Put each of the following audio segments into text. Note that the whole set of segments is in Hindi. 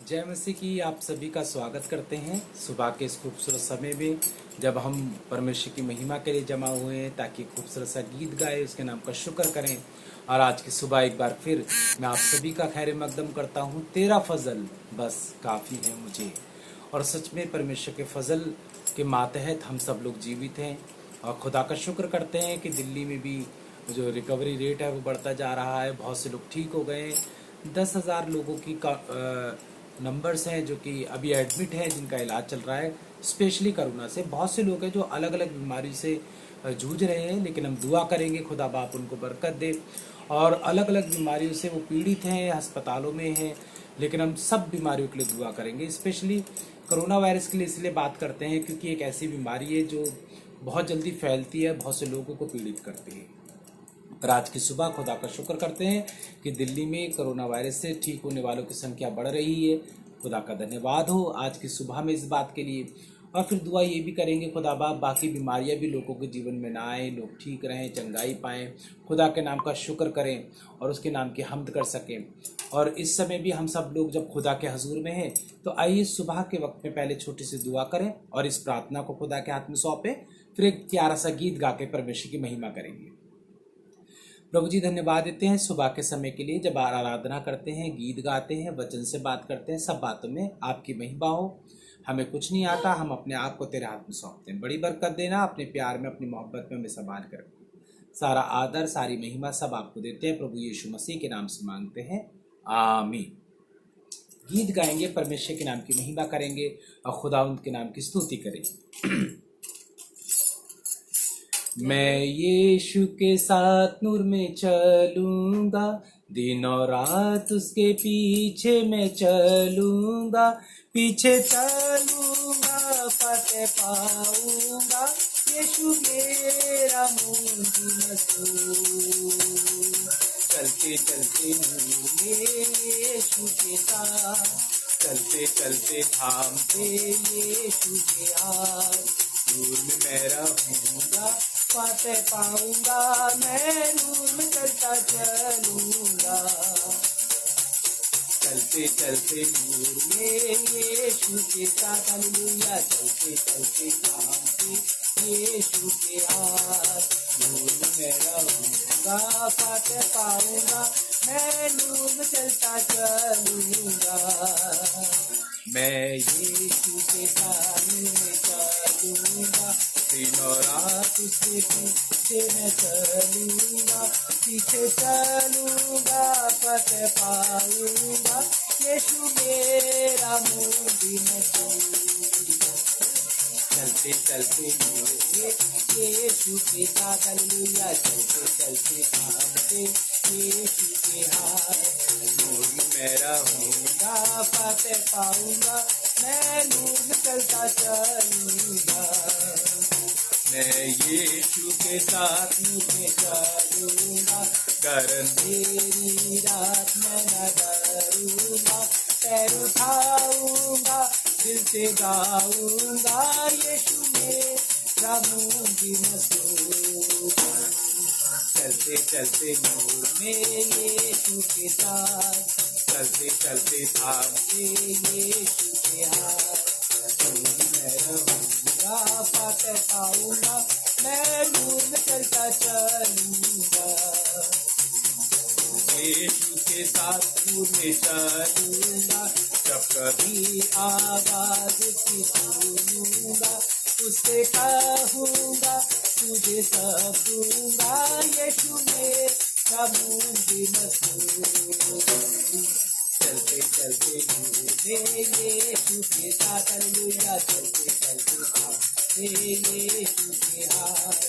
जय मसीह की आप सभी का स्वागत करते हैं सुबह के इस खूबसूरत समय में, जब हम परमेश्वर की महिमा के लिए जमा हुए हैं ताकि खूबसूरत सा गीत गाए, उसके नाम का शुक्र करें। और आज की सुबह एक बार फिर मैं आप सभी का खैर मकदम करता हूँ। तेरा फजल बस काफ़ी है मुझे। और सच में परमेश्वर के फजल के मातहत हम सब लोग जीवित हैं और खुदा का शुक्र करते हैं कि दिल्ली में भी जो रिकवरी रेट है वो बढ़ता जा रहा है। बहुत से लोग ठीक हो गए हैं। 10,000 लोगों की नंबर्स हैं जो कि अभी एडमिट हैं, जिनका इलाज चल रहा है। स्पेशली कोरोना से बहुत से लोग हैं जो अलग अलग बीमारी से जूझ रहे हैं, लेकिन हम दुआ करेंगे खुदा बाप उनको बरकत दे। और अलग अलग बीमारियों से वो पीड़ित हैं, अस्पतालों में हैं, लेकिन हम सब बीमारियों के लिए दुआ करेंगे। स्पेशली कोरोना वायरस के लिए इसलिए बात करते हैं क्योंकि एक ऐसी बीमारी है जो बहुत जल्दी फैलती है, बहुत से लोगों को पीड़ित करती है। और आज की सुबह खुदा का शुक्र करते हैं कि दिल्ली में कोरोना वायरस से ठीक होने वालों की संख्या बढ़ रही है। खुदा का धन्यवाद हो आज की सुबह में इस बात के लिए। और फिर दुआ ये भी करेंगे खुदा बाप बाकी बीमारियां भी लोगों के जीवन में ना आए, लोग ठीक रहें, चंगाई पाएँ, खुदा के नाम का शुक्र करें और उसके नाम की हम्द कर सकें। और इस समय भी हम सब लोग जब खुदा के हजूर में हैं तो आइए सुबह के वक्त में पहले छोटी सी दुआ करें और इस प्रार्थना को खुदा के हाथ में सौंपें। फिर एक प्यारा सा गीत गा के परमेश्वर की महिमा करेंगे। प्रभु जी धन्यवाद देते हैं सुबह के समय के लिए, जब आराधना करते हैं, गीत गाते हैं, वचन से बात करते हैं, सब बातों में आपकी महिमा हो। हमें कुछ नहीं आता, हम अपने आप को तेरे हाथ में सौंपते हैं। बड़ी बरकत देना, अपने प्यार में, अपनी मोहब्बत में हमें संभाल कर। सारा आदर, सारी महिमा सब आपको देते हैं। प्रभु यीशु मसीह के नाम से मांगते हैं, आमीन। गीत गाएंगे, परमेश्वर के नाम की महिमा करेंगे और खुदावंद के नाम की स्तुति करेंगे। मैं यीशु के साथ नूर में चलूंगा, दिन और रात उसके पीछे मैं चलूंगा। पीछे चलूंगा फतेह पाऊंगा, यीशु मेरा मुंजी मसूल। चलते चलते नूर में यीशु के साथ, चलते चलते थामते यीशु के हाथ। नूर में मैं रहूंगा, फतेह पाऊंगा, मैं नूर में चलता चलूंगा। चलते चलते नूर में यीशु के साथ, हालेलुया। चलते चलते थामते यीशु के हाथ। नूर में मैं रहूंगा, फतेह पाऊंगा, मैं नूर में चलता चलूंगा। मैं यीशु के साथ नूर में चलूंगा, दिन और रात उसके पीछे मैं चलूंगा। पीछे चलूंगा फतेह पाऊंगा, यीशु मेरा मुंजी मसूल। चलते चलते नूर में यीशु के साथ, हालेलुया। चलते चलते थामते यीशु के हाथ। नूर में मैं रहूंगा, फतेह पाऊंगा, मैं नूर में चलता चलूंगा। मैं यीशु के साथ नूर में चलूंगा, कर अंधेरी रात मैं न डरूंगा। पैर उठाऊंगा, दिल से गाऊंगा, यीशु मेरा मुंजी मसूल। चलते चलते नूर में यीशु के साथ, चलते चलते थामते यीशु के हाथ। मैं रहूंगा, फतेह पाऊंगा, मैं नूर में चलता चलूंगा। यीशु के साथ नूर में चलूंगा, जब कभी आवाज की सुनूंगा, उससे कहूंगा तुझे सब दूंगा, यीशु मेरा मुंजी मसूल। चलते चलते नूर में यीशु के साथ, हालेलुया। चलते चलते थामते यीशु के हाथ।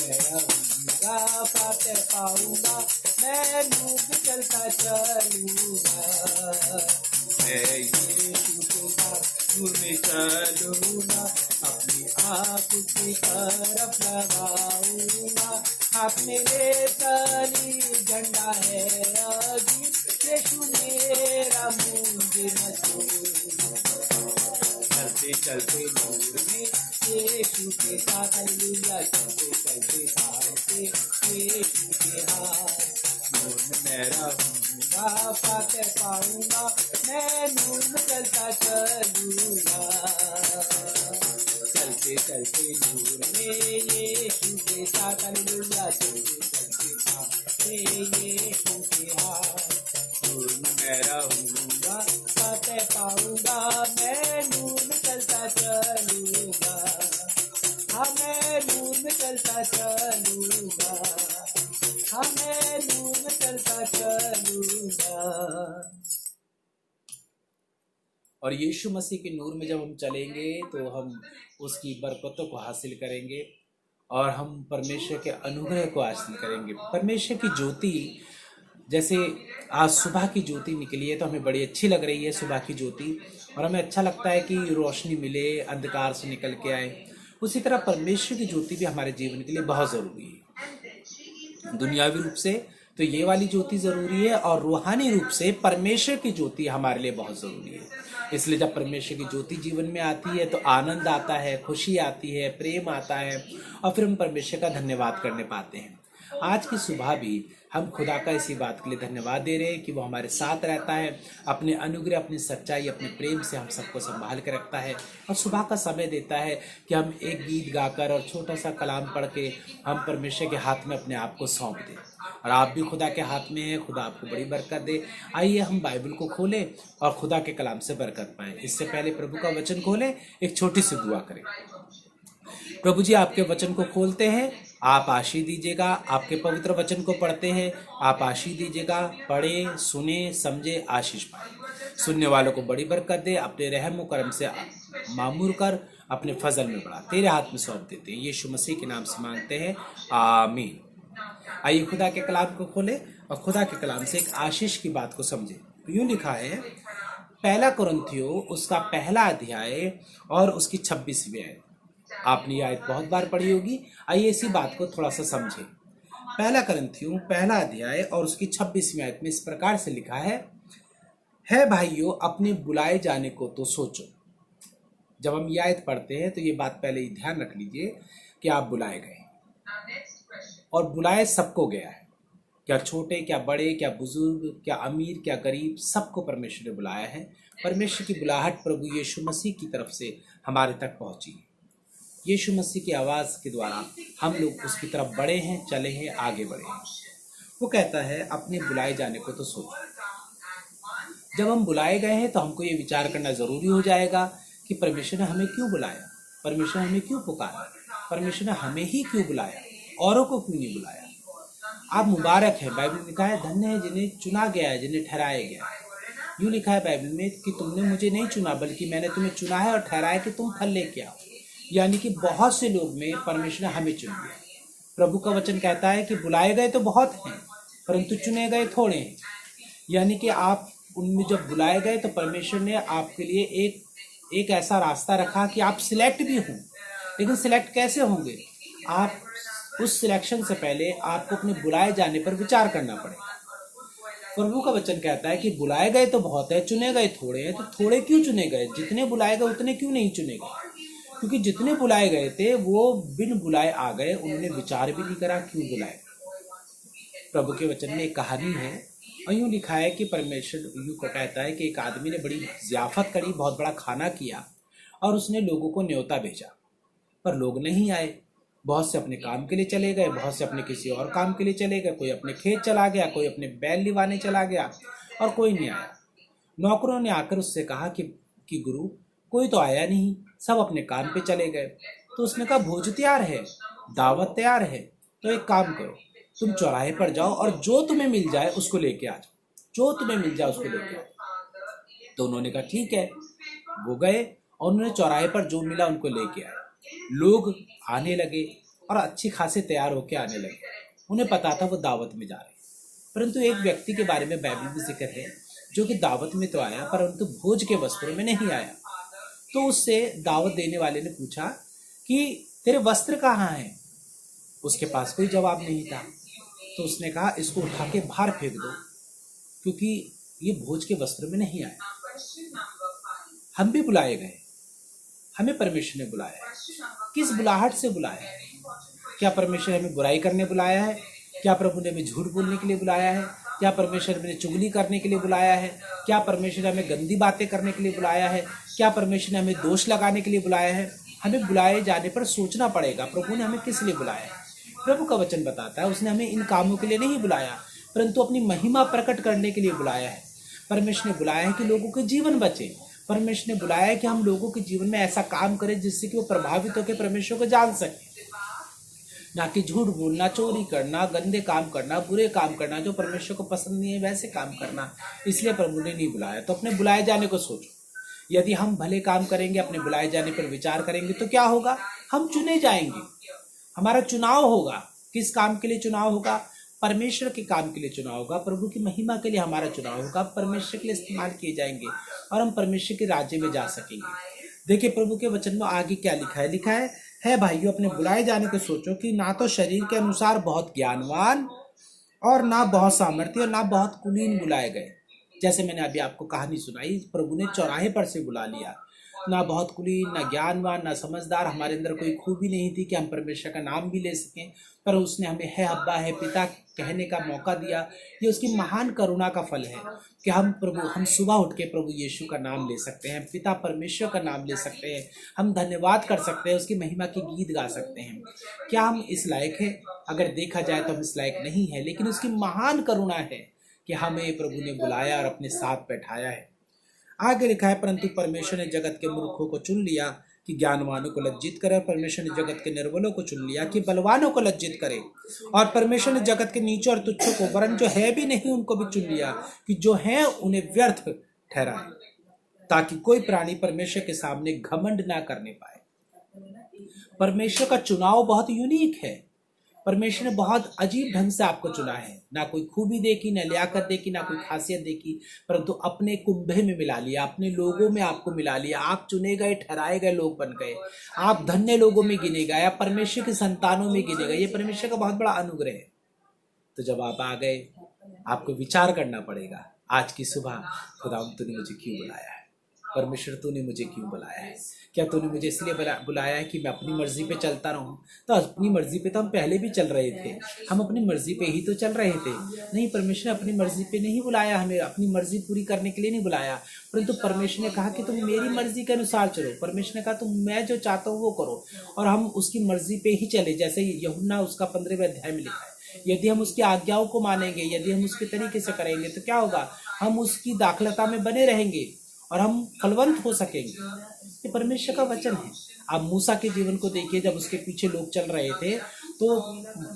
मैं रहूंगा, फतेह पाऊंगा, मैं नूर में चलता चलूंगा। मैं यीशु के साथ नूर में चलूंगा, अपनी आँख की तरफ लगाऊंगा। हाथ मेरे तली झंडा है अजीब, यीशु मेरा मुंजी मसूल। चलते चलते नूर में यीशु के साथ, हालेलुया। चलते चलते थामते यीशु के हाथ। नूर में मैं रहूंगा, फातह पाऊंगा, मैं नूर में चलता चलूंगा। चलते चलते नूर में यीशु के साथ, हालेलुया, चलते चलते साथ यीशु के हाथ। नूर में मैं रहूंगा, फातह पाऊंगा, मैं नूर में चलता चलूंगा। हाँ, मैं नूर में चलता चलूंगा, हाँ, मैं नूर में चलता चलूंगा। और यीशु मसीह के नूर में जब हम चलेंगे तो हम उसकी बरकतों को हासिल करेंगे और हम परमेश्वर के अनुग्रह को हासिल करेंगे। परमेश्वर की ज्योति, जैसे आज सुबह की ज्योति निकली है तो हमें बड़ी अच्छी लग रही है सुबह की ज्योति, और हमें अच्छा लगता है कि रोशनी मिले, अंधकार से निकल के आए। उसी तरह परमेश्वर की ज्योति भी हमारे जीवन के लिए बहुत ज़रूरी है। दुनियावी रूप से तो ये वाली ज्योति ज़रूरी है, और रूहानी रूप से परमेश्वर की ज्योति हमारे लिए बहुत ज़रूरी है। इसलिए जब परमेश्वर की ज्योति जीवन में आती है तो आनंद आता है, खुशी आती है, प्रेम आता है, और फिर हम परमेश्वर का धन्यवाद करने पाते हैं। आज की सुबह भी हम खुदा का इसी बात के लिए धन्यवाद दे रहे हैं कि वो हमारे साथ रहता है, अपने अनुग्रह, अपनी सच्चाई, अपने प्रेम से हम सबको संभाल के रखता है, और सुबह का समय देता है कि हम एक गीत गाकर और छोटा सा कलाम पढ़ के हम परमेश्वर के हाथ में अपने आप को सौंप दें। और आप भी खुदा के हाथ में हैं, खुदा आपको बड़ी बरकत दे। आइए हम बाइबल को खोलें और खुदा के कलाम से बरकत पाएं। इससे पहले प्रभु का वचन खोलें, एक छोटी सी दुआ करें। प्रभु जी, आपके वचन को खोलते हैं, आप आशीष दीजिएगा। आपके पवित्र वचन को पढ़ते हैं, आप आशीष दीजिएगा। पढ़े, सुने, समझे, आशीष पाए। सुनने वालों को बड़ी बरकत दे। अपने रहम करम से मामूर कर, अपने फजल में बढ़ा। तेरे हाथ में सौंप देते हैं, यीशु मसीह के नाम से मांगते हैं, आमीन। आइए खुदा के कलाम को खोले और खुदा के कलाम से एक आशीष की बात को समझे। यूं लिखा है, पहला कुरिन्थियों उसका पहला अध्याय और उसकी 26वीं आयत। आपने ये आयत बहुत बार पढ़ी होगी। आइए इसी बात को थोड़ा सा समझें। पहला कुरिन्थियों पहला अध्याय और उसकी 26वीं आयत में इस प्रकार से लिखा है भाइयों, अपने बुलाए जाने को तो सोचो। जब हम ये आयत पढ़ते हैं तो ये बात पहले ही ध्यान रख लीजिए कि आप बुलाए गए, और बुलाए सबको गया है। क्या छोटे, क्या बड़े, क्या बुजुर्ग, क्या अमीर, क्या गरीब, सबको परमेश्वर ने बुलाया है। परमेश्वर की बुलाहट प्रभु यीशु मसीह की तरफ से हमारे तक पहुंची है। यीशु मसीह की आवाज़ के द्वारा हम लोग उसकी तरफ बढ़े हैं, चले हैं, आगे बढ़े हैं। वो कहता है अपने बुलाए जाने को तो सोचो। जब हम बुलाए गए हैं तो हमको ये विचार करना ज़रूरी हो जाएगा कि परमेश्वर ने हमें क्यों बुलाया, परमेश्वर ने हमें क्यों पुकारा, परमेश्वर ने हमें ही क्यों बुलाया, औरों को क्यों नहीं बुलाया। आप मुबारक हैं, बाइबल में लिखा है धन्य है जिन्हें चुना गया है, जिन्हें ठहराया गया है। यूँ लिखा है बाइबल में कि तुमने मुझे नहीं चुना बल्कि मैंने तुम्हें चुना है और ठहराया कि तुम फल लेके आओ। यानी कि बहुत से लोग में परमेश्वर ने हमें चुन लिया। प्रभु का वचन कहता है कि बुलाए गए तो बहुत हैं परंतु चुने गए थोड़े हैं। यानी कि आप उनमें जब बुलाए गए तो परमेश्वर ने आपके लिए एक ऐसा रास्ता रखा कि आप सिलेक्ट भी हों। लेकिन सिलेक्ट कैसे होंगे? आप उस सिलेक्शन से पहले आपको अपने बुलाए जाने पर विचार करना पड़ेगा। प्रभु का वचन कहता है कि बुलाए गए तो बहुत है, चुने गए थोड़े हैं। तो थोड़े क्यों चुने गए? जितने बुलाए गए उतने क्यों नहीं चुने गए? क्योंकि जितने बुलाए गए थे वो बिन बुलाए आ गए, उन्होंने विचार भी नहीं करा क्यों बुलाए। प्रभु के वचन में एक कहानी है और यूँ लिखा है कि परमेश्वर यूँ को कहता है कि एक आदमी ने बड़ी ज़ियाफत करी, बहुत बड़ा खाना किया और उसने लोगों को न्योता भेजा, पर लोग नहीं आए। बहुत से अपने काम के लिए चले गए, बहुत से अपने किसी और काम के लिए चले गए, कोई अपने खेत चला गया, कोई अपने बैल लिवाने चला गया और कोई नहीं आया। नौकरों ने आकर उससे कहा कि गुरु कोई तो आया नहीं, सब अपने काम पे चले गए। तो उसने कहा भोज तैयार है, दावत तैयार है, तो एक काम करो, तुम चौराहे पर जाओ और जो तुम्हें मिल जाए उसको लेके आ जाओ, जो तुम्हें मिल जाए उसको लेके आओ। तो उन्होंने कहा ठीक है। वो गए और उन्होंने चौराहे पर जो मिला उनको लेके आए। लोग आने लगे और अच्छी खासे तैयार होके आने लगे। उन्हें पता था वो दावत में जा रहे हैं। परंतु एक व्यक्ति के बारे में बाइबल में जिक्र है जो कि दावत में तो आया परंतु भोज के वस्त्रों में नहीं आया। तो उससे दावत देने वाले ने पूछा कि तेरे वस्त्र कहाँ हैं? उसके पास कोई जवाब नहीं था। तो उसने कहा इसको उठा के बाहर फेंक दो क्योंकि ये भोज के वस्त्र में नहीं आया। हम भी बुलाए गए, हमें परमेश्वर ने बुलाया है। किस बुलाहट से बुलाया है? क्या परमेश्वर हमें बुराई करने बुलाया है क्या प्रभु ने हमें झूठ बोलने के लिए बुलाया है? क्या परमेश्वर ने हमें चुगली करने के लिए बुलाया है? क्या परमेश्वर ने हमें गंदी बातें करने के लिए बुलाया है? क्या परमेश्वर ने हमें दोष लगाने के लिए बुलाया है? हमें बुलाए जाने पर सोचना पड़ेगा प्रभु ने हमें किस लिए बुलाया है। प्रभु का वचन बताता है उसने हमें इन कामों के लिए नहीं बुलाया, परंतु अपनी महिमा प्रकट करने के लिए बुलाया है। परमेश्वर ने बुलाया है कि लोगों के जीवन बचे। परमेश्वर ने बुलाया है कि हम लोगों के जीवन में ऐसा काम करें जिससे कि वो प्रभावित होकर परमेश्वर को जान सके। ना कि झूठ बोलना, चोरी करना, गंदे काम करना, बुरे काम करना, जो परमेश्वर को पसंद नहीं है वैसे काम करना। इसलिए प्रभु ने नहीं बुलाया। तो अपने बुलाए जाने को सोचो। यदि हम भले काम करेंगे, अपने बुलाए जाने पर विचार करेंगे, तो क्या होगा? हम चुने जाएंगे। हमारा चुनाव होगा। किस काम के लिए चुनाव होगा? परमेश्वर के काम के लिए चुनाव होगा। प्रभु की महिमा के लिए हमारा चुनाव होगा। परमेश्वर के लिए इस्तेमाल किए जाएंगे और हम परमेश्वर के राज्य में जा सकेंगे। देखिए प्रभु के वचन में आगे क्या लिखा है। लिखा है भाइयों, अपने बुलाए जाने को सोचो कि ना तो शरीर के अनुसार बहुत ज्ञानवान और ना बहुत सामर्थ्य और ना बहुत कुलीन बुलाए गए। जैसे मैंने अभी आपको कहानी सुनाई, प्रभु ने चौराहे पर से बुला लिया। ना बहुत कुलीन, ना ज्ञानवान, ना समझदार। हमारे अंदर कोई खूबी नहीं थी कि हम परमेश्वर का नाम भी ले सकें, पर उसने हमें है अब्बा, है पिता कहने का मौका दिया। ये उसकी महान करुणा का फल है कि हम सुबह उठ के प्रभु यीशु का नाम ले सकते हैं, पिता परमेश्वर का नाम ले सकते हैं, हम धन्यवाद कर सकते हैं, उसकी महिमा के गीत गा सकते हैं। क्या हम इस लायक हैं? अगर देखा जाए तो हम इस लायक नहीं है, लेकिन उसकी महान करुणा है कि हमें प्रभु ने बुलाया और अपने साथ बैठाया है। आगे लिखा है, परंतु परमेश्वर ने जगत के मूर्खों को चुन लिया कि ज्ञानवानों को लज्जित करे। परमेश्वर ने जगत के निर्बलों को चुन लिया कि बलवानों को लज्जित करे। और परमेश्वर ने जगत के नीचों और तुच्छों को, वरन जो है भी नहीं उनको भी चुन लिया कि जो है उन्हें व्यर्थ ठहराए, ताकि कोई प्राणी परमेश्वर के सामने घमंड ना करने पाए। परमेश्वर का चुनाव बहुत यूनिक है। परमेश्वर ने बहुत अजीब ढंग से आपको चुना है। ना कोई खूबी देखी, ना लियाकत देखी, ना कोई खासियत देखी, परंतु अपने कुंभे में मिला लिया, अपने लोगों में आपको मिला लिया। आप चुने गए, ठहराए गए लोग बन गए। आप धन्य लोगों में गिने गए, आप परमेश्वर की संतानों में गिने गए। ये परमेश्वर का बहुत बड़ा अनुग्रह है। तो जब आप आ गए, आपको विचार करना पड़ेगा, आज की सुबह खुदा तूने मुझे क्यों बुलाया है? परमेश्वर तूने मुझे क्यों बुलाया है? क्या तूने मुझे इसलिए बुलाया है कि मैं अपनी मर्जी पे चलता रहूं? तो अपनी मर्जी पे तो हम पहले भी चल रहे थे, हम अपनी मर्जी पे ही तो चल रहे थे। नहीं, परमेश्वर ने अपनी मर्जी पे नहीं बुलाया हमें, अपनी मर्जी पूरी करने के लिए नहीं बुलाया, परंतु परमेश्वर ने कहा कि तुम मेरी मर्जी के अनुसार चलो। परमेश्वर ने कहा तुम मैं जो चाहता हूँ वो करो, और हम उसकी मर्जी पे ही चले। जैसे यूहन्ना उसका 15वें अध्याय में लिखा है, यदि हम उसकी आज्ञाओं को मानेंगे, यदि हम उसके तरीके से करेंगे, तो क्या होगा? हम उसकी दाखलता में बने रहेंगे और हम फलवंत हो सकेंगे। ये परमेश्वर का वचन है। आप मूसा के जीवन को देखिए, जब उसके पीछे लोग चल रहे थे तो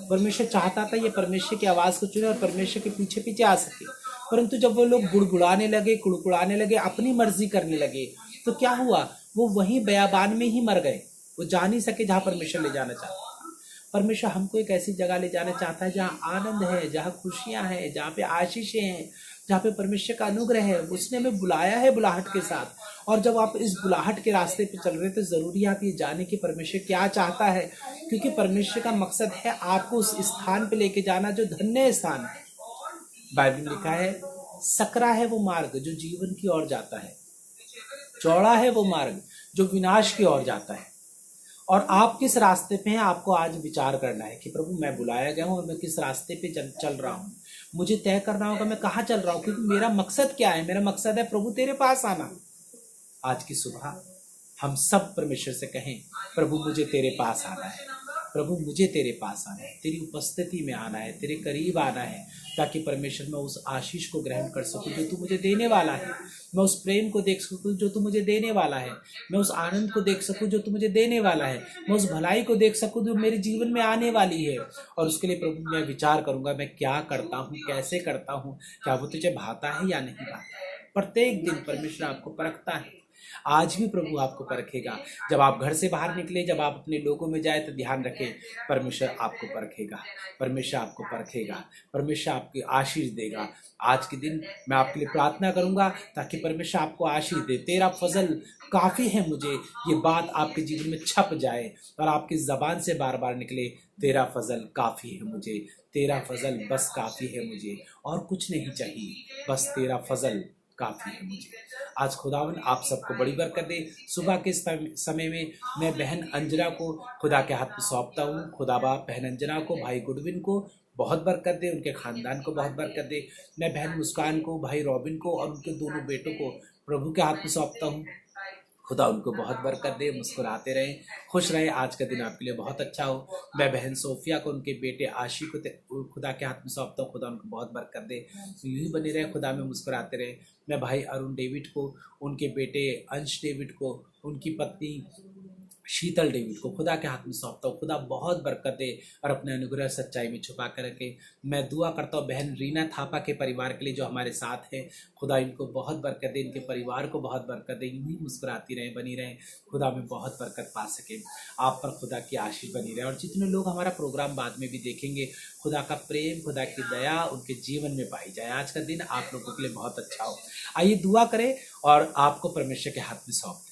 परमेश्वर चाहता था ये परमेश्वर की आवाज को चुने और परमेश्वर के पीछे पीछे आ सके। परंतु जब वो लोग गुड़गुड़ाने लगे, कुड़कुड़ाने लगे, अपनी मर्जी करने लगे, तो क्या हुआ? वो वहीं बयाबान में ही मर गए। वो जा नहीं सके जहाँ परमेश्वर ले जाना चाहता। परमेश्वर हमको एक ऐसी जगह ले जाना चाहता है जहाँ आनंद है, जहाँ खुशियाँ हैं, जहाँ पे आशीषें हैं, जहाँ पे परमेश्वर का अनुग्रह है। उसने हमें बुलाया है बुलाहट के साथ। और जब आप इस बुलाहट के रास्ते पे चल रहे तो जरूरी है आप ये जाने कि परमेश्वर क्या चाहता है, क्योंकि परमेश्वर का मकसद है आपको उस स्थान पे लेके जाना जो धन्य स्थान है। बाइबल में लिखा है, सकरा है वो मार्ग जो जीवन की ओर जाता है, चौड़ा है वो मार्ग जो विनाश की ओर जाता है। और आप किस रास्ते पे हैं, आपको आज विचार करना है कि प्रभु मैं बुलाया गया हूँ और मैं किस रास्ते पे चल रहा हूँ। मुझे तय करना होगा मैं कहाँ चल रहा हूँ, क्योंकि मेरा मकसद क्या है? मेरा मकसद है प्रभु तेरे पास आना। आज की सुबह हम सब परमेश्वर से कहें, प्रभु मुझे तेरे पास आना है, प्रभु मुझे तेरे पास आना है, तेरी उपस्थिति में आना है, तेरे करीब आना है, ताकि परमेश्वर मैं उस आशीष को ग्रहण कर सकूं जो तू मुझे देने वाला है। मैं उस प्रेम को देख सकूं जो तू मुझे देने वाला है। मैं उस आनंद को देख सकूं जो तू मुझे देने वाला है। मैं उस भलाई को देख सकूं जो मेरे जीवन में आने वाली है। और उसके लिए प्रभु मैं विचार करूंगा, मैं क्या करता हूँ, कैसे करता हूँ, क्या वो तुझे भाता है या नहीं भाता है। प्रत्येक दिन परमेश्वर आपको परखता है। आज भी प्रभु आपको परखेगा। जब आप घर से बाहर निकले, जब आप अपने लोगों में जाए, तो ध्यान रखें, परमेश्वर आपको परखेगा, परमेश्वर आपको परखेगा, परमेश्वर आपकी आशीष देगा। आज के दिन मैं आपके लिए प्रार्थना करूंगा ताकि परमेश्वर आपको आशीष दे। तेरा फजल काफ़ी है मुझे, ये बात आपके जीवन में छप जाए और आपकी ज़बान से बार बार निकले, तेरा फजल काफ़ी है मुझे, तेरा फजल बस काफ़ी है मुझे, और कुछ नहीं चाहिए, बस तेरा फजल काफ़ी है मुझे। आज खुदावन आप सबको बड़ी बरकत दे। सुबह के समय में मैं बहन अंजना को खुदा के हाथ में सौंपता हूँ। खुदा बाप बहन अंजना को, भाई गुडविन को बहुत बरकत दे, उनके खानदान को बहुत बरकत दे। मैं बहन मुस्कान को, भाई रॉबिन को और उनके दोनों बेटों को प्रभु के हाथ में सौंपता हूँ। खुदा उनको बहुत बरकत दे, मुस्कुराते रहें, खुश रहें। आज का दिन आपके लिए बहुत अच्छा हो। मैं बहन सोफिया को, उनके बेटे आशी को खुदा के हाथ में सौंपता हूँ। खुदा उनको बहुत बरकत दे, यूं ही बने रहे, खुदा में मुस्कुराते रहे। मैं भाई अरुण डेविड को, उनके बेटे अंश डेविड को, उनकी पत्नी शीतल डेविड को खुदा के हाथ में सौंपता हूँ। खुदा बहुत बरकत दे और अपने अनुग्रह सच्चाई में छुपा कर रखे। मैं दुआ करता हूँ बहन रीना थापा के परिवार के लिए जो हमारे साथ हैं। खुदा इनको बहुत बरकत दे, इनके परिवार को बहुत बरकत दे, यूं ही मुस्कुराती रहें, बनी रहें, खुदा में बहुत बरकत पा सके। आप पर खुदा की आशीष बनी रहे और जितने लोग हमारा प्रोग्राम बाद में भी देखेंगे, खुदा का प्रेम, खुदा की दया उनके जीवन में पाई जाए। आज का दिन आप लोगों के लिए बहुत अच्छा हो। आइए दुआ करें और आपको परमेश्वर के हाथ में सौंप दें।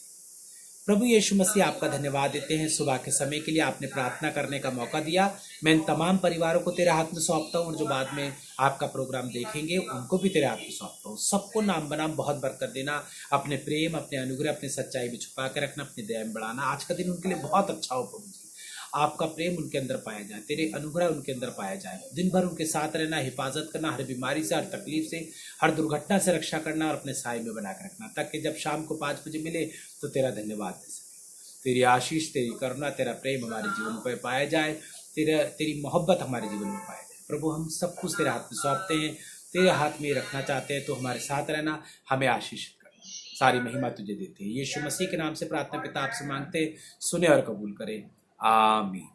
प्रभु यीशु मसीह, आपका धन्यवाद देते हैं सुबह के समय के लिए, आपने प्रार्थना करने का मौका दिया। मैं इन तमाम परिवारों को तेरे हाथ में सौंपता हूँ और जो बाद में आपका प्रोग्राम देखेंगे उनको भी तेरे हाथ में सौंपता हूँ। सबको नाम बनाम बहुत बरकत देना, अपने प्रेम, अपने अनुग्रह, अपने सच्चाई में छुपा के रखना, अपनी दया में बढ़ाना। आज का दिन उनके लिए बहुत अच्छा हो प्रभु जी। आपका प्रेम उनके अंदर पाया जाए, तेरे अनुग्रह उनके अंदर पाया जाए। दिन भर उनके साथ रहना, हिफाजत करना, हर बीमारी से, हर तकलीफ से, हर दुर्घटना से रक्षा करना और अपने साय में बनाकर रखना, ताकि जब शाम को 5 बजे मिले तो तेरा धन्यवाद दे सके। तेरी आशीष, तेरी करुणा, तेरा प्रेम हमारे जीवन पर पाया जाए, तेरी मोहब्बत हमारे जीवन में पाया जाए। प्रभु, हम सब कुछ तेरे हाथ में सौंपते हैं, तेरे हाथ में रखना चाहते हैं, तो हमारे साथ रहना, हमें आशीष करना। सारी महिमा तुझे देते हैं। यीशु मसीह के नाम से प्रार्थना पिता आपसे मांगते, सुने और कबूल करें। आमीन।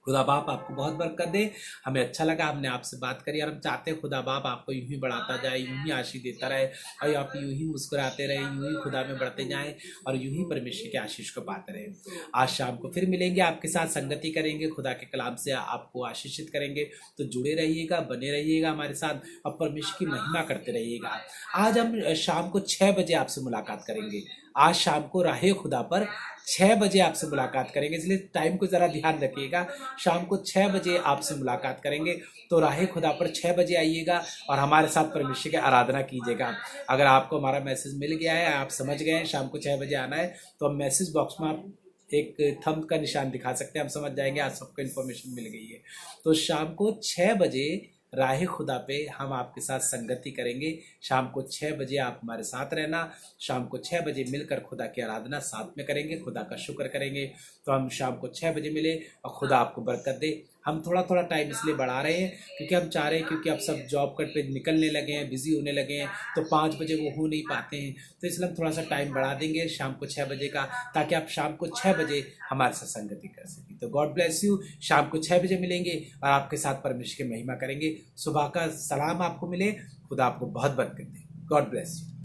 खुदा बाप आपको बहुत बरकत दे। हमें अच्छा लगा, हमने आपसे बात करी और हम चाहते हैं खुदा बाप आपको यूं ही बढ़ाता जाए, यूं ही आशीष देता रहे और आप यूं ही मुस्कुराते रहे, यूं ही खुदा में बढ़ते जाएं और यूं ही परमेश्वर के आशीष को पाते रहें। आज शाम को फिर मिलेंगे, आपके साथ संगति करेंगे, खुदा के कलाम से आपको आशीषित करेंगे। तो जुड़े रहिएगा, बने रहिएगा हमारे साथ और परमेश्वर की महिमा करते रहिएगा। आज हम शाम को 6 बजे आपसे मुलाकात करेंगे। आज शाम को राहे खुदा पर 6 बजे आपसे मुलाकात करेंगे, इसलिए टाइम को ज़रा ध्यान रखिएगा। शाम को 6 बजे आपसे मुलाकात करेंगे, तो राहे खुदा पर 6 बजे आइएगा और हमारे साथ परमेश्वर की आराधना कीजिएगा। अगर आपको हमारा मैसेज मिल गया है, आप समझ गए हैं शाम को 6 बजे आना है, तो हम मैसेज बॉक्स में आप एक थंब का निशान दिखा सकते हैं, हम समझ जाएंगे आज सबको इन्फॉर्मेशन मिल गई है। तो शाम को 6 बजे राहे खुदा पे हम आपके साथ संगति करेंगे। शाम को 6 बजे आप हमारे साथ रहना। शाम को 6 बजे मिलकर खुदा की आराधना साथ में करेंगे, खुदा का शुक्र करेंगे। तो हम शाम को 6 बजे मिले और खुदा आपको बरकत दे। हम थोड़ा थोड़ा टाइम इसलिए बढ़ा रहे हैं क्योंकि हम चाह रहे हैं, क्योंकि अब सब जॉब कट पे निकलने लगे हैं, बिजी होने लगे हैं, तो 5 बजे वो हो नहीं पाते हैं। तो इसलिए हम थोड़ा सा टाइम बढ़ा देंगे शाम को 6 बजे का, ताकि आप शाम को 6 बजे हमारे साथ संगति कर सकें। तो गॉड ब्लेस यू। शाम को 6 बजे मिलेंगे और आपके साथ परमेश्वर की महिमा करेंगे। सुबह का सलाम आपको मिले। खुदा आपको बहुत बरकत दे। God bless you.